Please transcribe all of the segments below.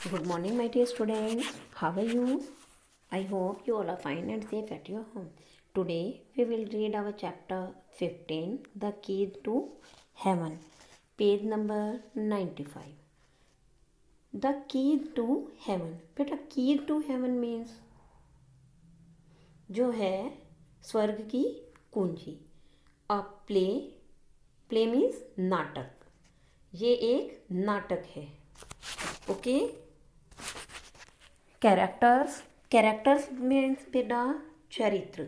Good morning, my dear students. How are you? I hope you all are fine and safe at your home. Today we will read our chapter 15, The Key to Heaven, page number 95. The Key to Heaven. बेटा Key to Heaven means जो है स्वर्ग की कुंजी. A play means नाटक. ये एक नाटक है. ओके. कैरेक्टर्स मीन्स बेटा चरित्र.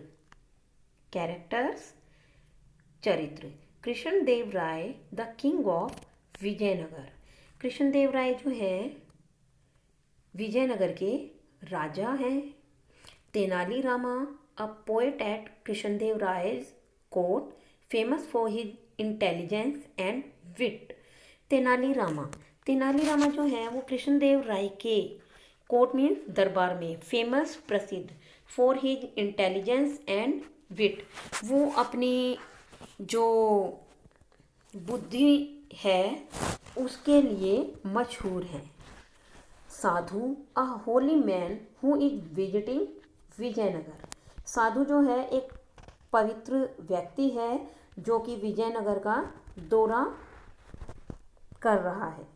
कृष्ण देव Rai the king of Vijayanagar. Krishna देव राय जो है विजयनगर के राजा हैं. Tenali Rama a poet at Krishna Dev Rai's court famous for his intelligence and wit. Tenali Rama जो है वो कृष्ण देव राय के कोर्ट मीन्स दरबार में फेमस प्रसिद्ध for his intelligence and wit. वो अपनी जो बुद्धि है उसके लिए मशहूर हैं. Sadhu a holy man who is visiting Vijayanagar. साधु जो है एक पवित्र व्यक्ति है जो कि विजयनगर का दौरा कर रहा है.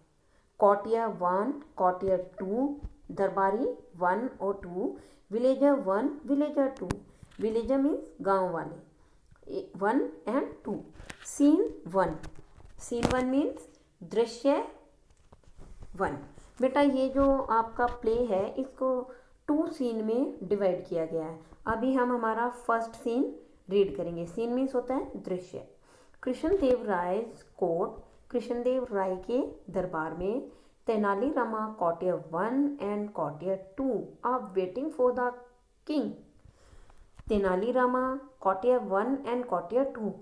कॉटियर 1, कॉटियर 2, दरबारी 1 और 2, विलेजर 1, विलेजर 2. विलेजर मीन्स गांव वाले 1 एंड 2. सीन 1 मीन्स दृश्य 1. बेटा ये जो आपका प्ले है इसको 2 सीन में डिवाइड किया गया है. अभी हम हमारा फर्स्ट सीन रीड करेंगे. सीन मीन्स होता है दृश्य. कृष्ण देव राय कोर्ट. कृष्ण देव राय के दरबार में Tenali Rama courtier 1 and courtier 2 are waiting for the king. Tenali Rama courtier 1 and courtier 2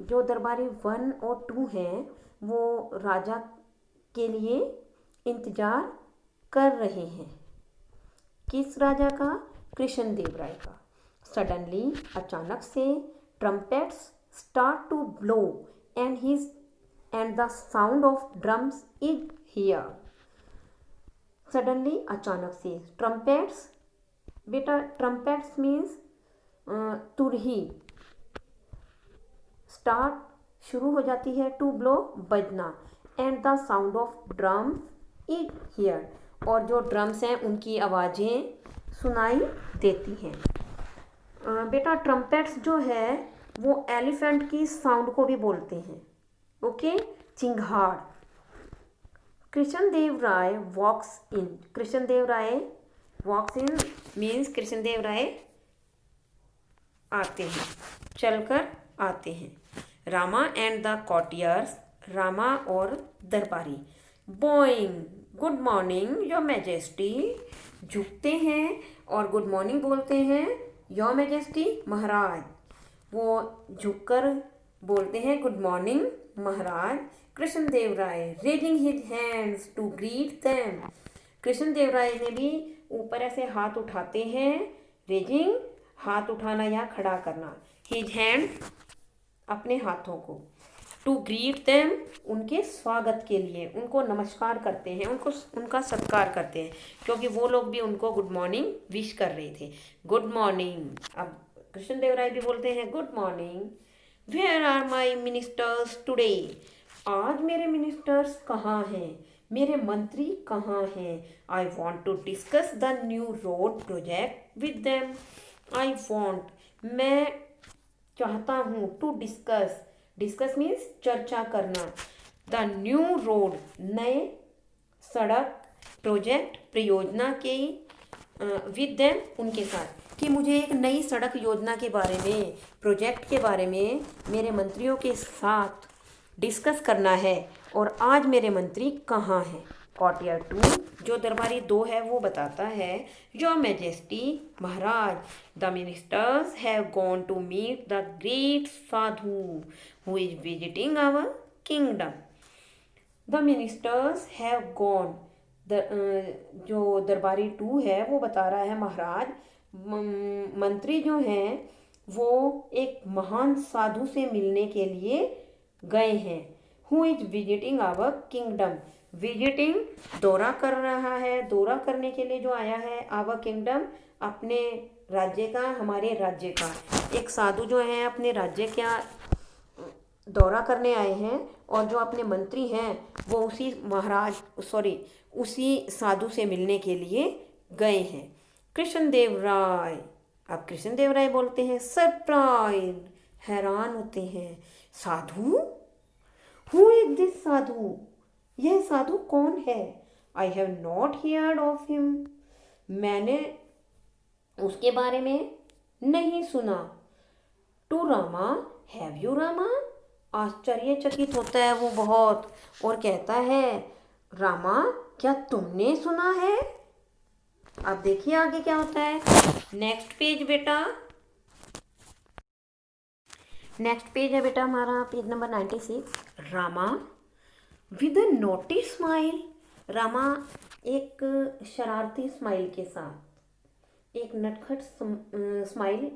जो दरबारी 1 और 2 हैं वो राजा के लिए इंतजार कर रहे हैं. किस राजा का? कृष्ण देव राय का. सडनली अचानक से trumpets start to blow and the sound of drums is hear. Suddenly अचानक से. ट्रम्पेट्स बेटा ट्रम्पेट्स मीन्स तुरही. स्टार्ट शुरू हो जाती है, टू ब्लो बजना, and the sound of drums is hear और जो ड्रम्स हैं उनकी आवाज़ें सुनाई देती हैं. बेटा ट्रम्पेट्स जो है वो एलिफेंट की साउंड को भी बोलते हैं. ओके. चिंगाड़. कृष्ण देव राय वॉक्स इन. कृष्ण देव राय वॉक्स इन मीन्स कृष्ण देव राय आते हैं, चलकर आते हैं. Rama and the कॉटियर्स. रामा और दरबारी. Boeing good morning your majesty. झुकते हैं और गुड मॉर्निंग बोलते हैं योर मैजेस्टी महाराज. वो झुककर बोलते हैं good morning Maharaj. Krishna Dev Rai raising his hands to greet them. Krishna देव राय ने भी ऊपर ऐसे हाथ उठाते हैं. रेजिंग हाथ उठाना या खड़ा करना. हिज हैंड्स अपने हाथों को. टू ग्रीट देम उनके स्वागत के लिए, उनको नमस्कार करते हैं, उनका सत्कार करते हैं क्योंकि वो लोग भी उनको गुड मॉर्निंग विश कर रहे थे. Good morning. अब कृष्ण देव राय भी बोलते हैं good morning. Where are my ministers today. आज मेरे मिनिस्टर्स कहाँ हैं, मेरे मंत्री कहाँ हैं. I want to discuss the new road project with them. मैं चाहता हूँ टू डिस्कस मीन्स चर्चा करना. द न्यू रोड नए सड़क प्रोजेक्ट परियोजना के विद देम उनके साथ कि मुझे एक नई सड़क योजना के बारे में प्रोजेक्ट के बारे में मेरे मंत्रियों के साथ डिस्कस करना है. और आज मेरे मंत्री कहाँ हैं. कॉटियर 2 जो दरबारी 2 है वो बताता है योर मैजेस्टी महाराज the ministers have gone to meet the great sadhu who is visiting our kingdom. The ministers have gone. जो दरबारी 2 है वो बता रहा है महाराज मंत्री जो हैं वो एक महान साधु से मिलने के लिए गए हैं. Who is visiting our kingdom visiting दौरा कर रहा है, दौरा करने के लिए जो आया है, आवर किंगडम अपने राज्य का, हमारे राज्य का। एक साधु जो है अपने राज्य का दौरा करने आए हैं और जो अपने मंत्री हैं वो उसी साधु से मिलने के लिए गए हैं। कृष्णदेव राय, अब कृष्णदेव राय बोलते हैं सरप्राइज, हैरान होते हैं। Sadhu, who is this sadhu, यह साधु कौन है? I have not heard of him, मैंने उसके बारे में नहीं सुना। To Rama, have you Rama, आश्चर्यचकित होता है वो बहुत और कहता है रामा क्या तुमने सुना है? अब देखिए आगे क्या होता है। नेक्स्ट पेज बेटा, नेक्स्ट पेज है बेटा हमारा, page number 96। Rama with a naughty smile, Rama एक शरारती स्माइल के साथ, एक नटखट स्माइल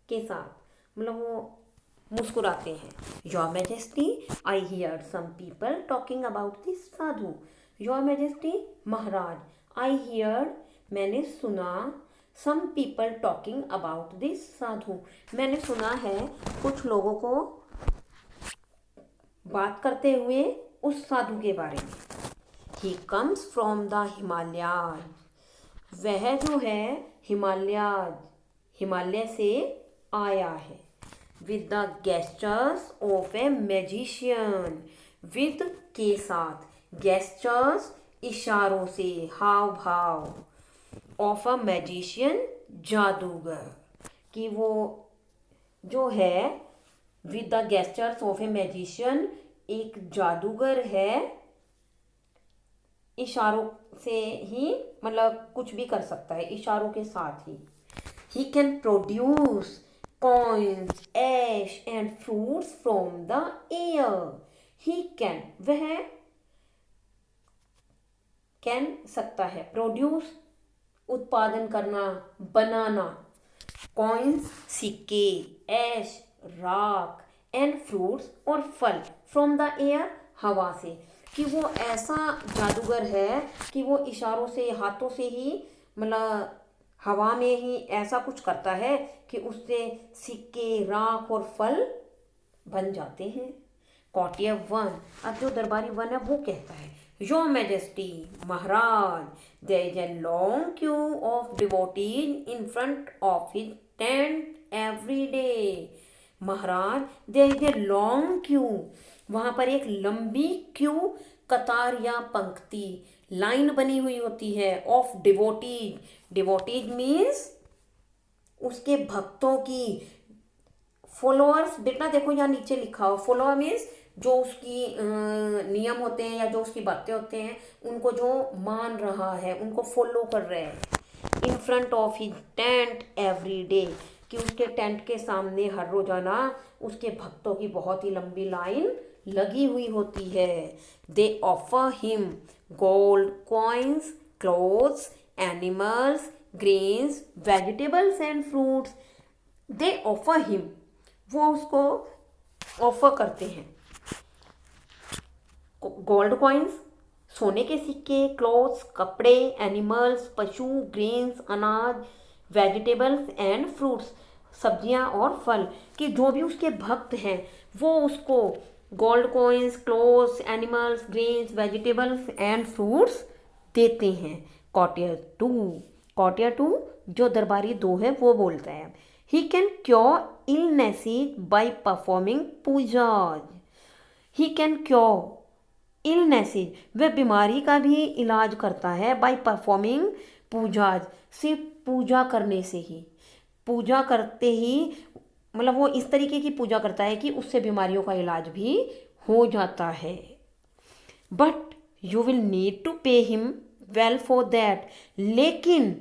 के साथ, मतलब वो मुस्कुराते हैं। Your majesty, I hear some people talking about this sadhu. Your majesty, महाराज, आई हियर, मैंने सुना, some people talking about this sadhu, मैंने सुना है कुछ लोगों को बात करते हुए उस साधु के बारे में। He comes from the Himalayas, वह जो है हिमालय से आया है। With the gestures of A magician, with के साथ, गेस्चर्स इशारों से, हाव भाव, ऑफ अ मैजिशियन जादूगर, कि वो जो है with the gestures of A magician एक जादूगर है, इशारों से ही, मतलब कुछ भी कर सकता है इशारों के साथ ही। He can produce coins, ash and fruits from the air. He can, वह कैन सकता है, प्रोड्यूस उत्पादन करना, बनाना, कॉइन्स सिक्के, ऐश राख, एंड फ्रूट्स और फल, फ्रॉम द एयर हवा से, कि वो ऐसा जादूगर है कि वो इशारों से, हाथों से ही, मतलब हवा में ही ऐसा कुछ करता है कि उससे सिक्के, राख और फल बन जाते हैं। कॉटियर 1, अब जो दरबारी 1 है वो कहता है योर मैजेस्टी, महाराज, there is a long queue of devotees in front of his tent every day. महाराज, there is a long queue, वहाँ पर एक लंबी क्यू, कतार या पंक्ति, लाइन बनी हुई होती है, ऑफ डिवोटीज, डिवोटीज मीन्स उसके भक्तों की, फॉलोअर्स, बेटा देखो यहाँ नीचे लिखा हो, फॉलोअर मीन्स जो उसकी नियम होते हैं या जो उसकी बातें होते हैं उनको जो मान रहा है, उनको फॉलो कर रहे हैं। इन front of his tent every day, कि उसके टेंट के सामने हर रोजाना उसके भक्तों की बहुत ही लंबी लाइन लगी हुई होती है। दे offer him gold coins, clothes, animals, grains, vegetables and fruits. They offer him, वो उसको ऑफर करते हैं गोल्ड कॉइन्स, सोने के सिक्के, क्लोथ्स, कपड़े, एनिमल्स, पशु, ग्रेन्स, अनाज, वेजिटेबल्स एंड फ्रूट्स, सब्जियां और फल, कि जो भी उसके भक्त हैं वो उसको gold coins, clothes, animals, grains, vegetables and fruits देते हैं। कॉटियर 2 जो दरबारी 2 है वो बोलता है he can cure illnesses by performing Pooja's. He can cure illnesses, वह बीमारी का भी इलाज करता है, बाय परफॉर्मिंग पूजाज, सिर्फ पूजा करने से ही, पूजा करते ही, मतलब वो इस तरीके की पूजा करता है कि उससे बीमारियों का इलाज भी हो जाता है। But you will need to pay him well for that, लेकिन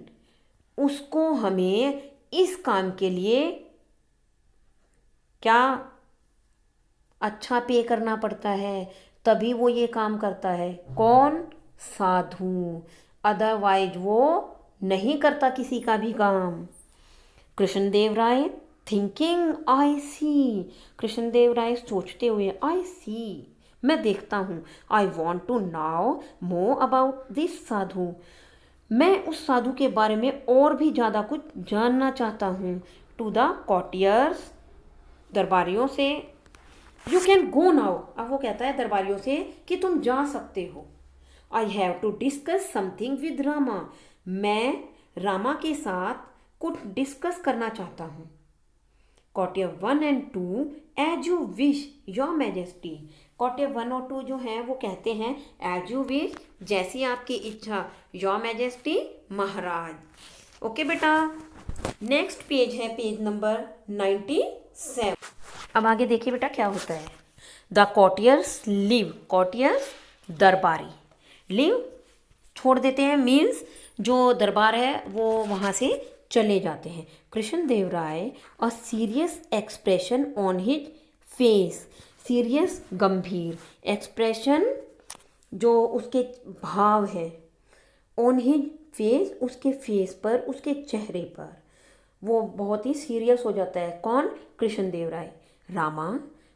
उसको हमें इस काम के लिए क्या अच्छा पे करना पड़ता है, तभी वो ये काम करता है। कौन? साधु, अदरवाइज वो नहीं करता किसी का भी काम। Krishnadev Rai thinking, I see, Krishnadev Rai सोचते हुए, आई सी, मैं देखता हूँ। I want to know more about this sadhu. मैं उस साधु के बारे में और भी ज़्यादा कुछ जानना चाहता हूँ। टू द कॉटियर्स, दरबारियों से। यू कैन गो नाउ, अब वो कहता है दरबारियों से कि तुम जा सकते हो। I have to discuss something with Rama, मैं रामा के साथ कुछ डिस्कस करना चाहता हूँ। Courtier 1 and 2, as you wish your majesty. Courtier 1 और 2 जो हैं वो कहते हैं एज यू विश, जैसी आपकी इच्छा, योर मैजेस्टी, महाराज। ओके बेटा, नेक्स्ट पेज है पेज नंबर 97। अब आगे देखिए बेटा क्या होता है। द कॉटियर्स लिव, कॉटियर्स दरबारी, लिव छोड़ देते हैं, मीन्स जो दरबार है वो वहाँ से चले जाते हैं। Krishnadev Rai a serious expression on his face, serious गंभीर, एक्सप्रेशन जो उसके भाव है, ऑन हिज फेस उसके फेस पर, उसके चेहरे पर वो बहुत ही सीरियस हो जाता है। कौन? Krishnadev Rai. Rama,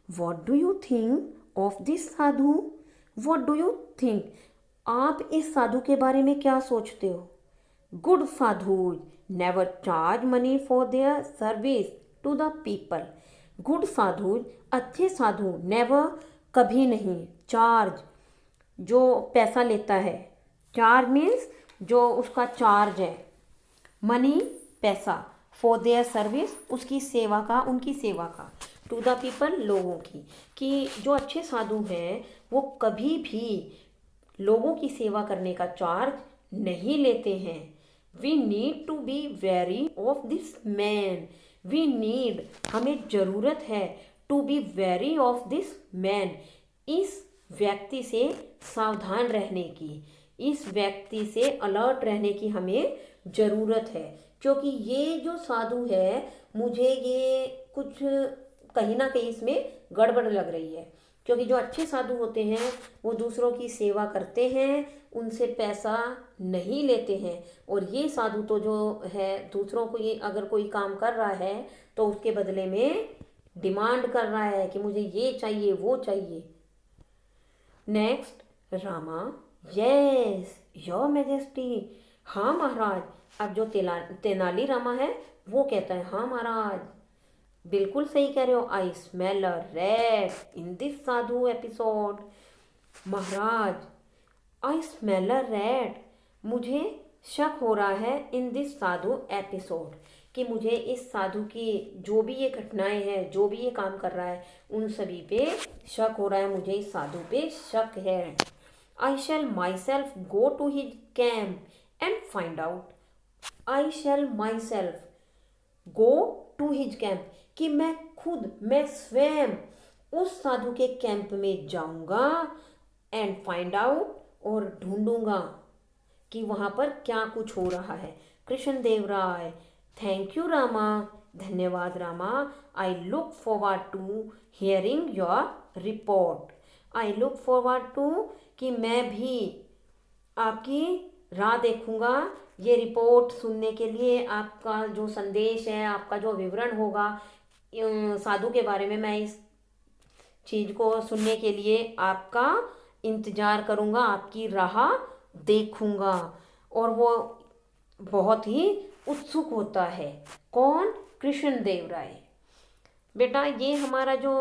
what do you think of this sadhu? What do you think, आप इस साधु के बारे में क्या सोचते हो? Good sadhu never charge money for their service to the people. Good sadhu, अच्छे साधु, नेवर कभी नहीं, चार्ज जो पैसा लेता है, चार्ज मीन्स जो उसका चार्ज है, मनी पैसा, फॉर देयर सर्विस उसकी सेवा का, उनकी सेवा का, टू द पीपल लोगों की, कि जो अच्छे साधु हैं वो कभी भी लोगों की सेवा करने का चार्ज नहीं लेते हैं। We need to be very of this man, we need हमें ज़रूरत है, to be very of this man इस व्यक्ति से सावधान रहने की, इस व्यक्ति से अलर्ट रहने की हमें ज़रूरत है, क्योंकि ये जो साधु है मुझे ये कुछ कहीं ना कहीं इसमें गड़बड़ लग रही है। क्योंकि जो अच्छे साधु होते हैं वो दूसरों की सेवा करते हैं, उनसे पैसा नहीं लेते हैं, और ये साधु तो जो है दूसरों को, ये अगर कोई काम कर रहा है तो उसके बदले में डिमांड कर रहा है कि मुझे ये चाहिए वो चाहिए। Next, Rama, yes your majesty, हाँ महाराज। अब जो तेनाली रामा है वो कहता है हाँ महाराज, बिल्कुल सही कह रहे हो। I smell a rat in this Sadhu episode. Maharaj, I smell a rat, मुझे शक हो रहा है इन दिस साधु एपिसोड, कि मुझे इस साधु की जो भी ये घटनाएं हैं, जो भी ये काम कर रहा है, उन सभी पे शक हो रहा है, मुझे इस साधु पे शक है। I shall myself go to his camp and find out. I shall myself go to his camp, कि मैं खुद, मैं स्वयं उस साधु के कैंप में जाऊंगा, एंड फाइंड आउट, और ढूंढूंगा कि वहां पर क्या कुछ हो रहा है। कृष्णदेव राय, थैंक यू रामा, धन्यवाद Rama. I look forward to hearing your report. I look forward to, कि मैं भी आपकी राह देखूंगा, ये रिपोर्ट सुनने के लिए, आपका जो संदेश है, आपका जो विवरण होगा साधु के बारे में, मैं इस चीज़ को सुनने के लिए आपका इंतज़ार करूंगा, आपकी राह देखूंगा। और वो बहुत ही उत्सुक होता है। कौन? कृष्णदेव राय। बेटा ये हमारा जो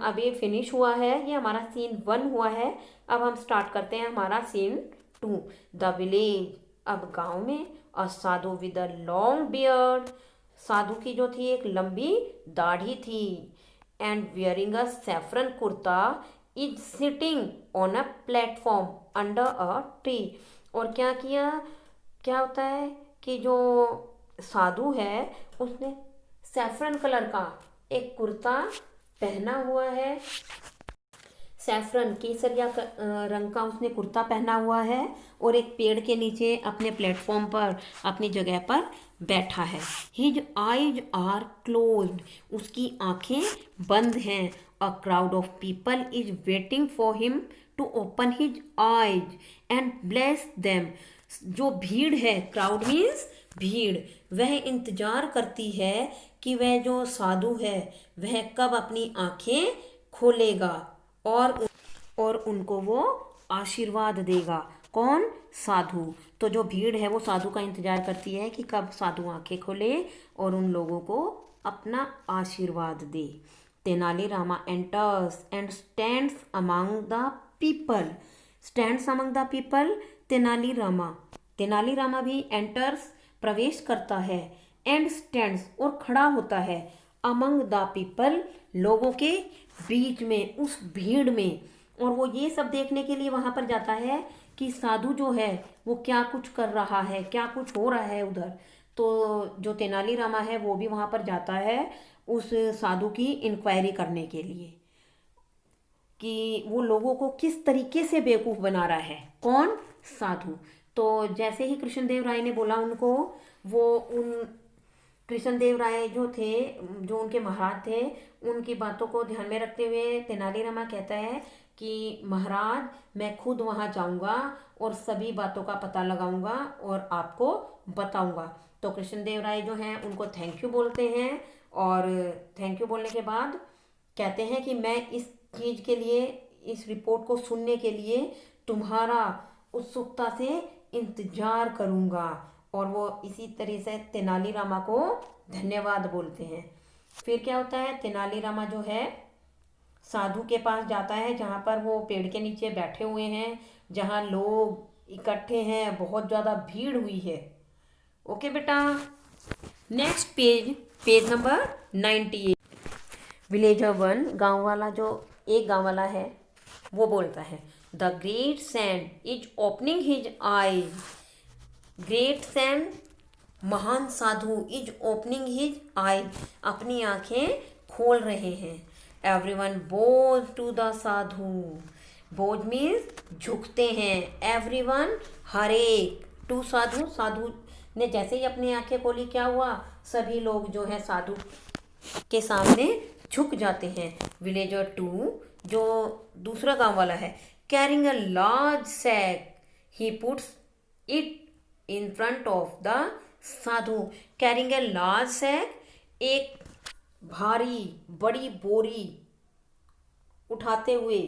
अभी फिनिश हुआ है, ये हमारा सीन 1 हुआ है। अब हम स्टार्ट करते हैं हमारा सीन 2, द विलेज। अब गांव में अ साधु विद अ लॉन्ग बियर्ड, साधु की जो थी एक लंबी दाढ़ी थी, and wearing a saffron kurta is sitting on a platform under a tree. और क्या किया, क्या होता है कि जो साधु है उसने सैफरन कलर का एक कुर्ता पहना हुआ है, सैफरन केसरिया रंग का उसने कुर्ता पहना हुआ है, और एक पेड़ के नीचे अपने प्लेटफॉर्म पर, अपनी जगह पर बैठा है। हिज आईज आर क्लोज्ड, उसकी आंखें बंद हैं। A crowd of people is waiting for him to open his eyes and bless them. जो भीड़ है, क्राउड मीन्स भीड़, वह इंतजार करती है कि वह जो साधु है वह कब अपनी आंखें खोलेगा और और उनको वो आशीर्वाद देगा। कौन? साधु। तो जो भीड़ है वो साधु का इंतजार करती है कि कब साधु आंखें खोले और उन लोगों को अपना आशीर्वाद दे। Tenalirama enters and stands among the people. Stands among the people, Tenalirama. Tenalirama भी एंटर्स, प्रवेश करता है, एंड स्टैंड्स और खड़ा होता है, अमंग द पीपल, लोगों के बीच में, उस भीड़ में। और वो ये सब देखने के लिए वहां पर जाता है कि साधु जो है वो क्या कुछ कर रहा है, क्या कुछ हो रहा है उधर। तो जो तेनालीरामा है वो भी वहां पर जाता है उस साधु की इंक्वायरी करने के लिए कि वो लोगों को किस तरीके से बेवकूफ़ बना रहा है। कौन? साधु। तो जैसे ही कृष्णदेव राय ने बोला उनको, वो उन कृष्णदेव राय जो थे, जो उनके महाराज थे, उनकी बातों को ध्यान में रखते हुए तेनालीरामा कहता है कि महाराज, मैं खुद वहाँ जाऊँगा और सभी बातों का पता लगाऊंगा और आपको बताऊंगा। तो कृष्णदेव राय जो हैं उनको थैंक यू बोलते हैं और थैंक यू बोलने के बाद कहते हैं कि मैं इस चीज़ के लिए, इस रिपोर्ट को सुनने के लिए तुम्हारा उत्सुकता से इंतजार करूंगा। और वो इसी तरह से तेनालीरामा को धन्यवाद बोलते हैं। फिर क्या होता है, तेनालीरामा जो है साधु के पास जाता है जहाँ पर वो पेड़ के नीचे बैठे हुए हैं, जहाँ लोग इकट्ठे हैं, बहुत ज़्यादा भीड़ हुई है। ओके बेटा, next page, page number 98। Villager 1, गांव वाला, जो एक गांव वाला है वो बोलता है, the great saint is opening his eyes. Great saint, महान साधु, इज ओपनिंग हिज आईज, अपनी आंखें खोल रहे हैं। Everyone bows to the sadhu. Bows means झुकते हैं। एवरीवन, हर एक, टू साधु, साधु ने जैसे ही अपनी आंखें खोली क्या हुआ, सभी लोग जो है साधु के सामने झुक जाते हैं। विलेजर 2, जो दूसरा गांव वाला है, carrying a large sack, he puts it in front of the sadhu. Carrying a large sack, एक भारी बड़ी बोरी उठाते हुए,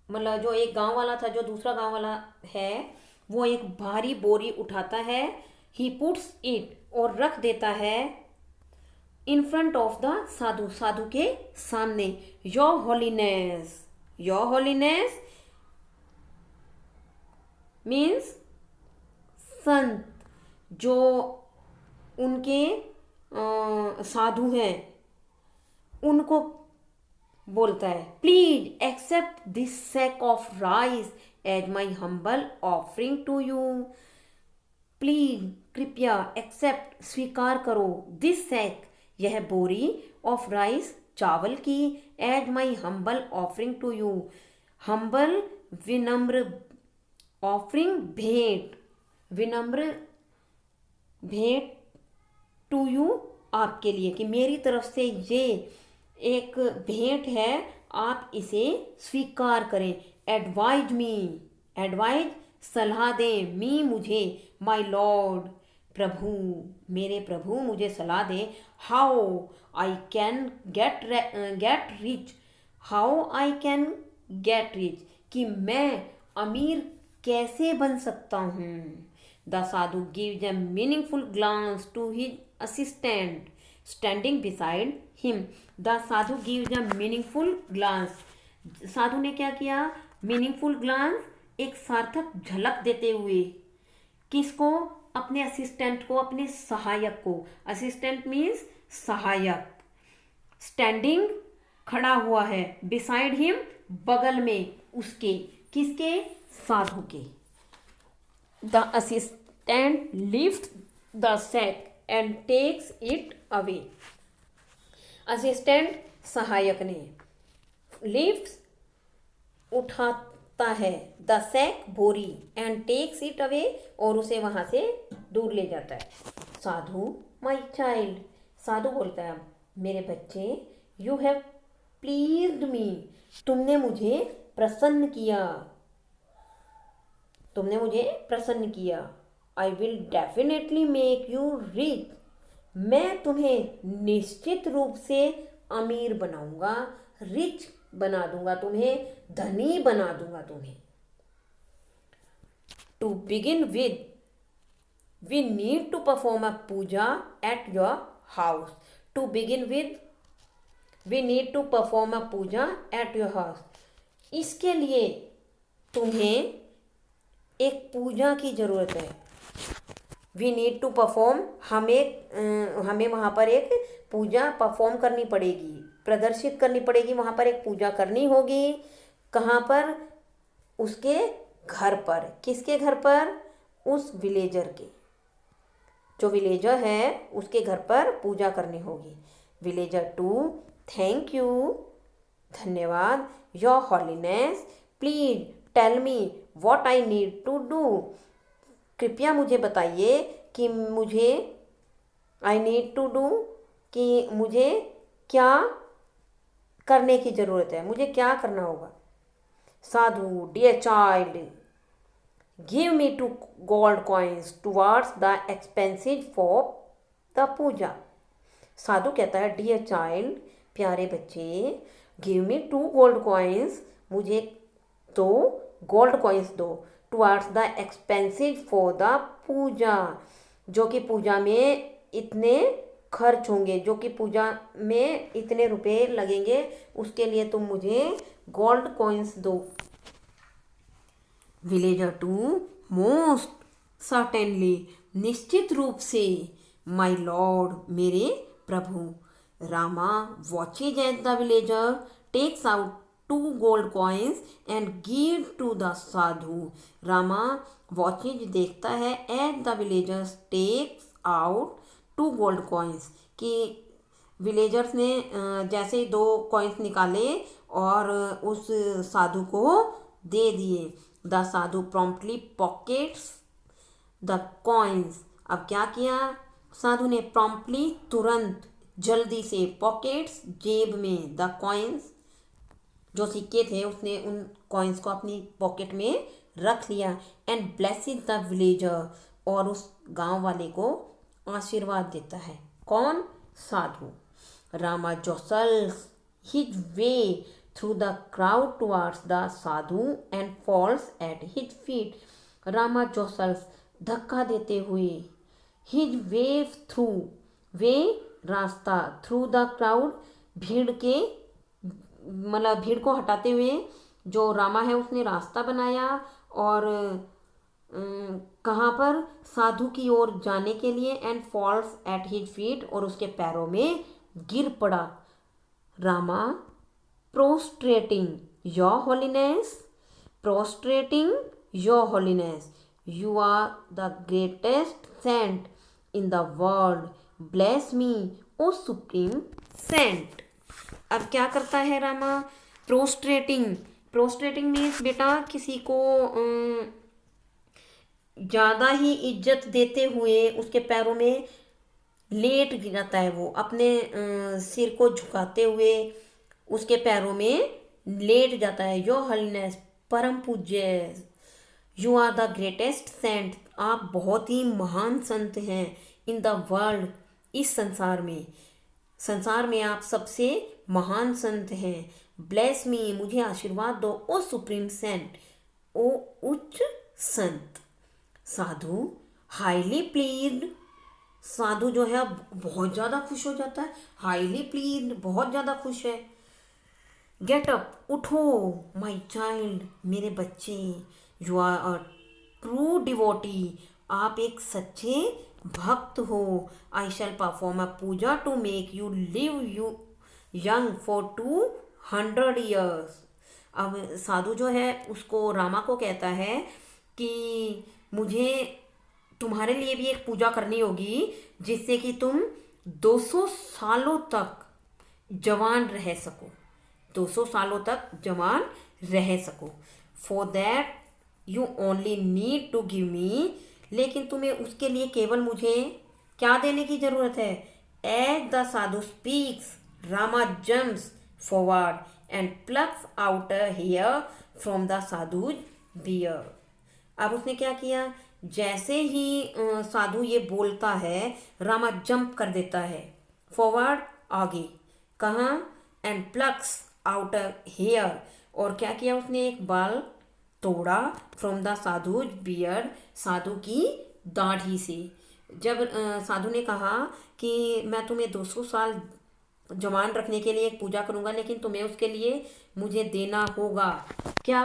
मतलब जो एक गांव वाला था, जो दूसरा गांव वाला है, वो एक भारी बोरी उठाता है। ही पुट्स इट, और रख देता है, in front of the sadhu, साधु के सामने। Your holiness, your holiness means संत, जो उनके साधु हैं उनको बोलता है, please accept this sack of rice as my humble offering to you. Please, कृपया, एक्सेप्ट, स्वीकार करो, दिस सैक, यह बोरी, ऑफ राइस, चावल की, as my humble offering to you. Humble, विनम्र, ऑफरिंग, भेंट, विनम्र भेंट, टू यू, आपके लिए, कि मेरी तरफ से ये एक भेंट है, आप इसे स्वीकार करें। एडवाइज मी, एडवाइज, सलाह दें, मी, मुझे, माई लॉर्ड, प्रभु, मेरे प्रभु, मुझे सलाह दे। How I can get rich, how I can get rich, कि मैं अमीर कैसे बन सकता हूँ। The sadhu gives a meaningful glance to his assistant standing beside him. The Sadhu gives a meaningful glance. साधु ने क्या किया? मीनिंगफुल ग्लांस, एक सार्थक झलक देते हुए, किसको? अपने असिस्टेंट को, अपने सहायक को। असिस्टेंट मीन्स सहायक। स्टैंडिंग, खड़ा हुआ है, बिसाइड हिम, बगल में उसके, किसके? साधु के। The assistant lift the sack and takes it away. Assistant, सहायक ने, लिफ्ट, उठाता है, द सैक, बोरी, एंड टेक्स इट अवे, और उसे वहां से दूर ले जाता है। साधु, माई चाइल्ड, साधु बोलता है, मेरे बच्चे, यू हैव प्लीज्ड मी, तुमने मुझे प्रसन्न किया, तुमने मुझे प्रसन्न किया। I will definitely make you rich, मैं तुम्हें निश्चित रूप से अमीर बनाऊंगा। रिच बना दूंगा तुम्हें, धनी बना दूंगा तुम्हें। To begin with we need to perform a puja at your house. To begin with we need to perform a puja at your house. इसके लिए तुम्हें एक पूजा की जरूरत है। वी नीड टू परफॉर्म, हमें वहाँ पर एक पूजा परफॉर्म करनी पड़ेगी, प्रदर्शित करनी पड़ेगी, वहाँ पर एक पूजा करनी होगी। कहाँ पर? उसके घर पर। किसके घर पर? उस विलेजर के, जो विलेजर है उसके घर पर पूजा करनी होगी। विलेजर 2, थैंक यू, धन्यवाद। Your holiness please tell me what I need to do. कृपया मुझे बताइए कि मुझे आई नीड टू डू, कि मुझे क्या करने की ज़रूरत है, मुझे क्या करना होगा। Sadhu, dear child, give me 2 gold coins towards the expensive for the puja. साधु कहता है, डियर चाइल्ड, प्यारे बच्चे, गिव मी 2 gold coins, मुझे 2 gold coins दो, towards the expensive for the puja, जो कि पूजा में इतने खर्च होंगे, जो कि पूजा में इतने रुपए लगेंगे, उसके लिए तुम मुझे गोल्ड कॉइन्स दो। विलेजर 2, मोस्ट सर्टेनली, निश्चित रूप से, माय लॉर्ड, मेरे प्रभु। Rama watches at the villager takes out 2 gold coins and give to the sadhu. Rama watches, देखता है, at the villagers takes out 2 gold coins, कि विलेजर्स ने जैसे ही 2 कॉइन्स निकाले और उस साधु को दे दिए। The Sadhu promptly pockets the coins. अब क्या किया साधु ने? प्रॉम्प्टली, तुरंत, जल्दी से, पॉकेट्स, जेब में, द कॉइन्स, जो सिक्के थे उसने उन कॉइन्स को अपनी पॉकेट में रख लिया। एंड ब्लेसिड द विलेजर, और उस गांव वाले को आशीर्वाद देता है। कौन? साधु। Rama jostles his way through the crowd towards the sadhu and falls at his feet. Rama jostles, धक्का देते हुए, हिज वे थ्रू, वे रास्ता, थ्रू द क्राउड, भीड़ के, मतलब भीड़ को हटाते हुए, जो रामा है उसने रास्ता बनाया, और कहाँ पर? साधु की ओर जाने के लिए। And falls at his feet, और उसके पैरों में गिर पड़ा। Rama prostrating your holiness, prostrating your holiness, you are the greatest saint in the world, bless me O supreme saint. अब क्या करता है रामा? प्रोस्ट्रेटिंग, प्रोस्ट्रेटिंग मीन्स बेटा किसी को ज़्यादा ही इज्जत देते हुए उसके पैरों में लेट जाता है। वो अपने सिर को झुकाते हुए उसके पैरों में लेट जाता है। योर होलीनेस, परम पूज्य, you are the greatest saint, आप बहुत ही महान संत हैं। इन द वर्ल्ड, इस संसार में, संसार में आप सबसे महान संत हैं। ब्लेस मी, मुझे आशीर्वाद दो। ओ सुप्रीम सेंट, ओ उच्च संत। साधु हाईली प्लीज्ड, साधु जो है बहुत ज़्यादा खुश हो जाता है। हाईली प्लीज्ड, बहुत ज़्यादा खुश है। गेट अप, उठो, माई चाइल्ड, मेरे बच्चे, you are a true devotee, आप एक सच्चे भक्त हो। I shall perform a puja to make you live you young for 200 years। अब साधु जो है उसको, रामा को कहता है कि मुझे तुम्हारे लिए भी एक पूजा करनी होगी जिससे कि तुम 200 सालों तक जवान रह सको, 200 सालों तक जवान रह सको। For that you only need to give me, लेकिन तुम्हें उसके लिए केवल मुझे क्या देने की जरूरत है? As the sadhu speaks, Rama jumps forward and plucks out a hair from the sadhu's beard. अब उसने क्या किया? जैसे ही साधु ये बोलता है, रामा जंप कर देता है फॉरवर्ड, आगे। कहाँ? And plucks, out a hair, और क्या किया उसने, एक बाल तोड़ा फ्रॉम द साधु बियर्ड, साधु की दाढ़ी से। जब साधु ने कहा कि मैं तुम्हें 200 साल जवान रखने के लिए एक पूजा करूंगा, लेकिन तुम्हें उसके लिए मुझे देना होगा क्या।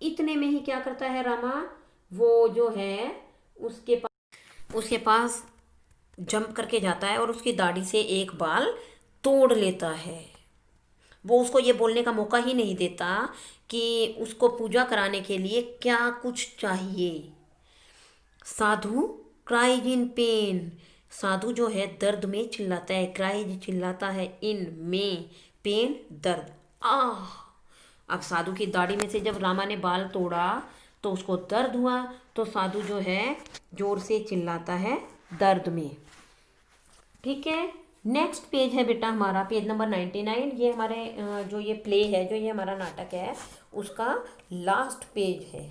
इतने में ही क्या करता है रामा, वो जो है उसके पास जंप करके जाता है और उसकी दाढ़ी से एक बाल तोड़ लेता है। वो उसको ये बोलने का मौका ही नहीं देता कि उसको पूजा कराने के लिए क्या कुछ चाहिए। साधु क्राइज इन पेन, साधु जो है दर्द में चिल्लाता है, क्राइज चिल्लाता है, इन में पेन दर्द, आह। अब साधु की दाढ़ी में से जब रामा ने बाल तोड़ा तो उसको दर्द हुआ, तो साधु जो है जोर से चिल्लाता है दर्द में। ठीक है, नेक्स्ट पेज है बेटा हमारा, पेज नंबर 99। ये हमारे जो ये प्ले है, जो ये हमारा नाटक है, उसका लास्ट पेज है।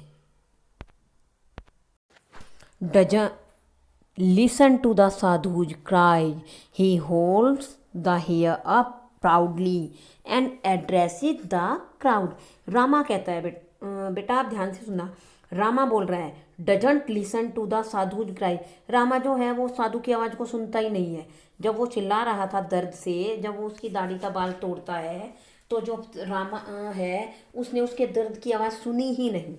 Doesn't listen to the sadhu's cries, he holds the hair up proudly and addresses the crowd. Rama कहता है बेटा आप ध्यान से सुनना, रामा बोल रहा है doesn't listen to the sadhu's cry. Rama जो है वो साधु की आवाज़ को सुनता ही नहीं है। जब वो चिल्ला रहा था दर्द से, जब वो उसकी दाढ़ी का बाल तोड़ता है, तो जो रामा है उसने उसके दर्द की आवाज़ सुनी ही नहीं।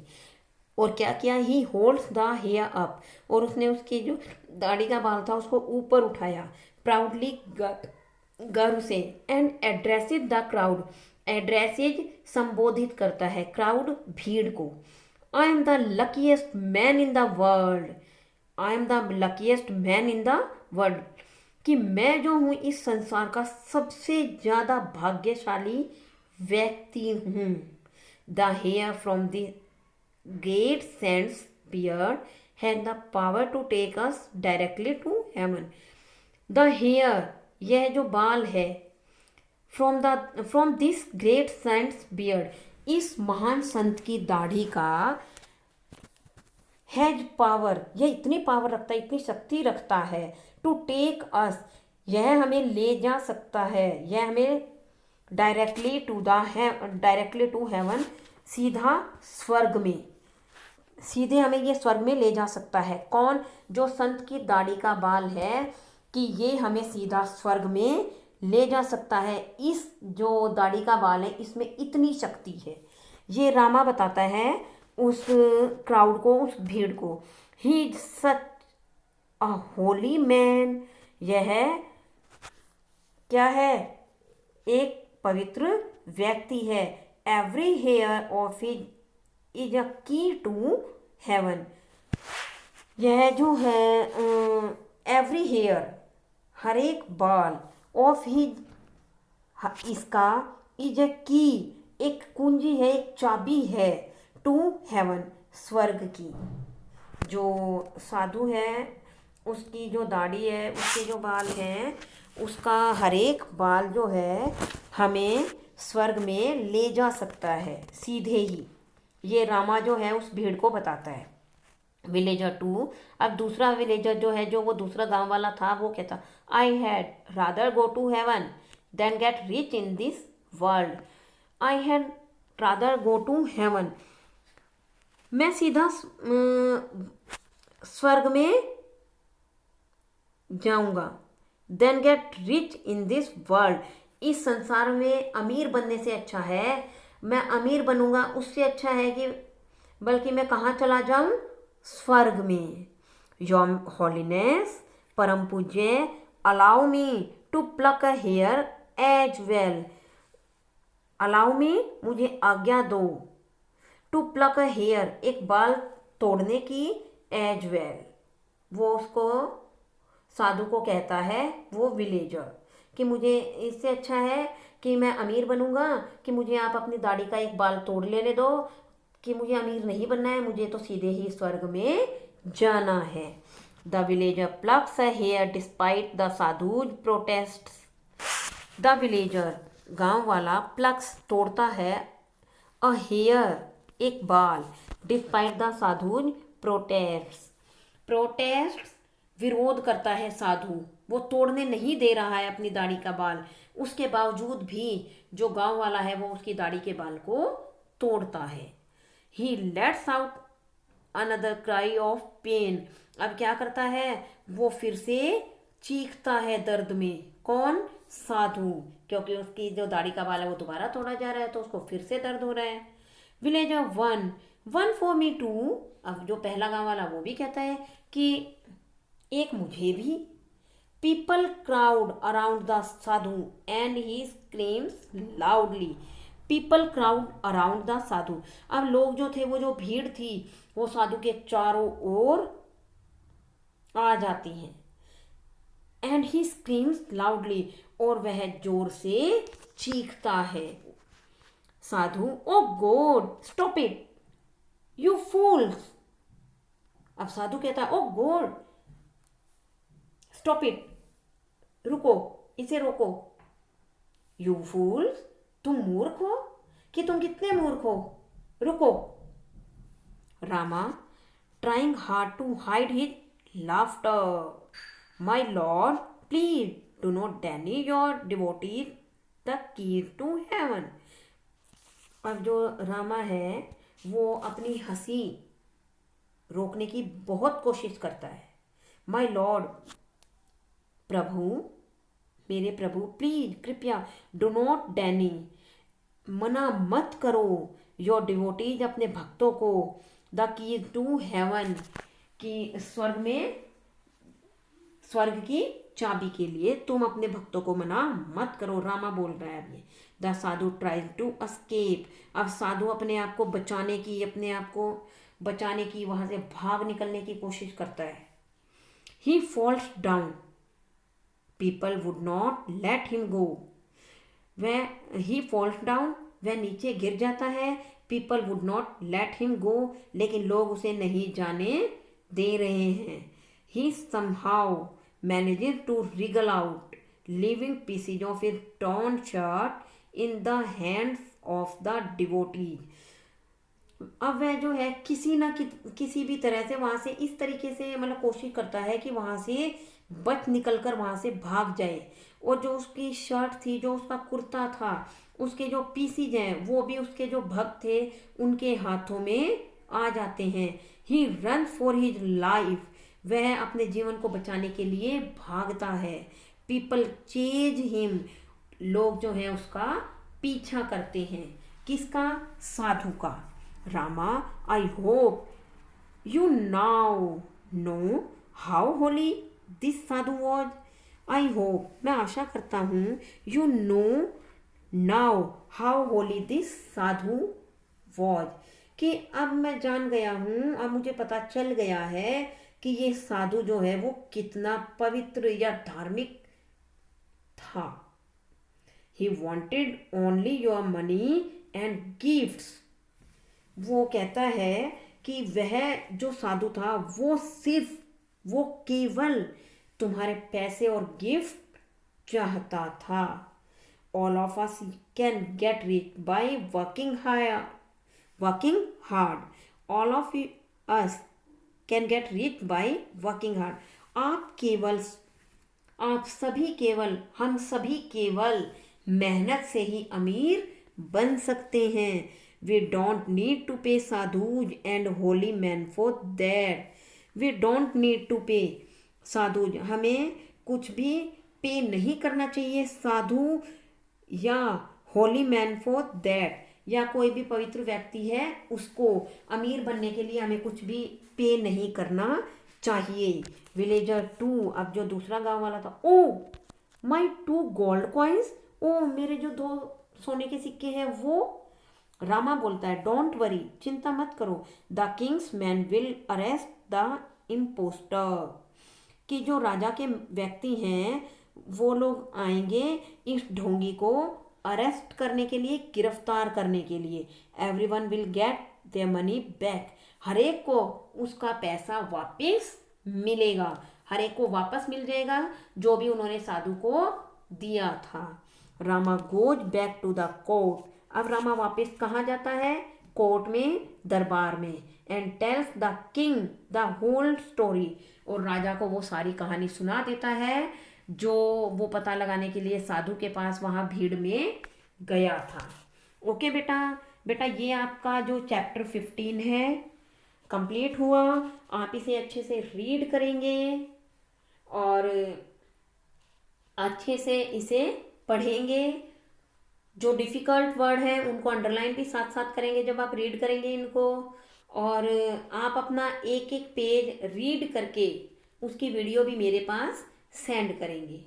और क्या किया, he holds the hair up, और उसने उसकी जो दाढ़ी का बाल था उसको ऊपर उठाया प्राउडली, गर्व से, and addresses the crowd, addresses संबोधित करता है क्राउड भीड़ को। I am the luckiest man in the world, I am the luckiest man in the world, कि मैं जो हूँ इस संसार का सबसे ज़्यादा भाग्यशाली व्यक्ति हूँ। The hair from the great saint's beard has the power to take us directly to heaven. The hair, यह जो बाल है, from this great saint's beard, इस महान संत की दाढ़ी का, हैज पावर, यह इतनी पावर रखता है, इतनी शक्ति रखता है, टू टेक अस, यह हमें ले जा सकता है, यह हमें डायरेक्टली टू हेवन, सीधा स्वर्ग में, सीधे हमें ये स्वर्ग में ले जा सकता है। कौन, जो संत की दाढ़ी का बाल है, कि ये हमें सीधा स्वर्ग में ले जा सकता है। इस जो दाढ़ी का बाल है इसमें इतनी शक्ति है। ये रामा बताता है उस क्राउड को, उस भीड़ को। He is such a holy man, यह क्या है, एक पवित्र व्यक्ति है। Every hair of his is a key to haven, यह जो है एवरी हेयर, हर एक बाल, ऑफ हिज, इसका, इज अ की, एक कुंजी है, एक चाबी है, टू हेवन, स्वर्ग की। जो साधु है उसकी जो दाढ़ी है, उसके जो बाल हैं, उसका हर एक बाल जो है हमें स्वर्ग में ले जा सकता है सीधे ही। ये रामा जो है उस भीड़ को बताता है। विलेजर 2, अब दूसरा विलेजर जो है, जो वो दूसरा गांव वाला था, वो कहता, I had rather go to heaven than get rich in this world. I had rather go to heaven, मैं सीधा स्वर्ग में जाऊंगा, than get rich in this world, इस संसार में अमीर बनने से अच्छा है, मैं अमीर बनूंगा उससे अच्छा है कि, बल्कि मैं कहाँ चला जाऊं, स्वर्ग में। योर हॉलीनेस, परम पूज्य, allow me to pluck a hair as well, allow me, मुझे आज्ञा दो, टू प्लक अ हेयर, एक बाल तोड़ने की, एज वेल, वो उसको साधु को कहता है, वो विलेजर, कि मुझे इससे अच्छा है कि मैं अमीर बनूंगा, कि मुझे आप अपनी दाढ़ी का एक बाल तोड़ लेने दो, कि मुझे अमीर नहीं बनना है, मुझे तो सीधे ही स्वर्ग में जाना है। The villager plucks a hair despite the sadhu's protest, the villager, गांव वाला, प्लक्स, तोड़ता है, अ हेयर, एक बाल, despite the sadhu's protest, protest विरोध करता है साधु, वो तोड़ने नहीं दे रहा है अपनी दाढ़ी का बाल, उसके बावजूद भी जो गांव वाला है वो उसकी दाढ़ी के बाल को तोड़ता है। He lets out another cry of pain. अब क्या करता है, वो फिर से चीखता है दर्द में। कौन? साधु, क्योंकि उसकी जो दाढ़ी का बाल है वो दोबारा तोड़ा जा रहा है तो उसको फिर से दर्द हो रहा है। Villager one, one for me too. अब जो पहला गांव वाला वो भी कहता है कि एक मुझे भी। People crowd around the sadhu and he screams loudly. People crowd around the sadhu. अब लोग जो थे, वो जो भीड़ थी, वो साधु के चारों ओर आ जाती हैं। एंड ही स्क्रीम्स लाउडली, और वह जोर से चीखता है। साधु, ओ गॉड स्टॉप इट यू फूल्स। अब साधु कहता है, ओ गॉड स्टॉप इट, रुको, इसे रोको। यू फूल्स, तुम मूर्ख हो कि तुम कितने मूर्ख हो, रुको। Rama trying hard to hide his laughter. My lord please do not deny your devotees the key to heaven. अब जो रामा है वो अपनी हंसी रोकने की बहुत कोशिश करता है। माई लॉर्ड, प्रभु, मेरे प्रभु, प्लीज कृपया, डो नॉट डैनी, मना मत करो, योर डिवोटीज, अपने भक्तों को, द कीज टू हेवन, कि स्वर्ग की चाबी के लिए तुम अपने भक्तों को मना मत करो। रामा बोल रहा है अभी। The sadhu tries to escape. अब साधु अपने आप को बचाने की वहां से भाग निकलने की कोशिश करता है। He falls down, people would not let him go. He falls down, वह नीचे गिर जाता है। People would not let him go, लेकिन लोग उसे नहीं जाने दे रहे हैं। He somehow manages to wriggle out, leaving pieces of his torn shirt in the hands of the devotees. अब वह जो है किसी भी तरह से वहां से इस तरीके से मतलब कोशिश करता है कि वहां से बच निकलकर वहां से भाग जाए। और जो उसकी शर्ट थी, जो उसका कुर्ता था, उसके जो पीसीज हैं, वो भी उसके जो भक्त थे उनके हाथों में आ जाते हैं। ही रन फॉर हिज लाइफ, वह अपने जीवन को बचाने के लिए भागता है। पीपल चेज हिम, लोग जो है उसका पीछा करते हैं। किसका? साधु का। Rama, I hope you now know how Holi this Sadhu was. I hope, मैं आशा करता हूँ, you know now how Holi this Sadhu was, कि अब मैं जान गया हूँ, अब मुझे पता चल गया है कि ये साधु जो है वो कितना पवित्र या धार्मिक था। He wanted only your money and gifts. वो कहता है कि वह जो साधु था वो केवल तुम्हारे पैसे और गिफ्ट चाहता था। All of us can get rich by working hard. All of us can get rich by working hard. हम सभी केवल मेहनत से ही अमीर बन सकते हैं। We don't need to pay sadhus and holy man for that. We don't need to pay sadhus, हमें कुछ भी पे नहीं करना चाहिए साधु या होली मैन फॉर दैट, या कोई भी पवित्र व्यक्ति है उसको अमीर बनने के लिए हमें कुछ भी पे नहीं करना चाहिए। विलेजर 2, अब जो दूसरा गांव वाला था, ओ माई 2 गोल्ड कॉइन्स, ओ मेरे जो 2 सोने के सिक्के हैं वो। रामा बोलता है, डोंट वरी, चिंता मत करो, the king's man will arrest the impostor, कि जो राजा के व्यक्ति हैं वो लोग आएंगे इस ढोंगी को अरेस्ट करने के लिए, गिरफ्तार करने के लिए। Everyone will get their money back, हर एक को उसका पैसा वापस मिलेगा, हर एक को वापस मिल जाएगा जो भी उन्होंने साधु को दिया था। Rama goes back to the court. अब रामा वापस कहाँ जाता है? कोर्ट में, दरबार में। And tells the king the whole story, और राजा को वो सारी कहानी सुना देता है जो वो पता लगाने के लिए साधु के पास वहाँ भीड़ में गया था। ओके बेटा, बेटा ये आपका जो चैप्टर 15 है कंप्लीट हुआ। आप इसे अच्छे से रीड करेंगे और अच्छे से इसे पढ़ेंगे। जो डिफ़िकल्ट वर्ड हैं उनको अंडरलाइन भी साथ साथ करेंगे जब आप रीड करेंगे इनको, और आप अपना एक एक पेज रीड करके उसकी वीडियो भी मेरे पास सेंड करेंगे।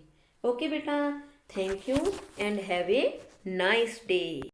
ओके बेटा, thank you and have a nice day.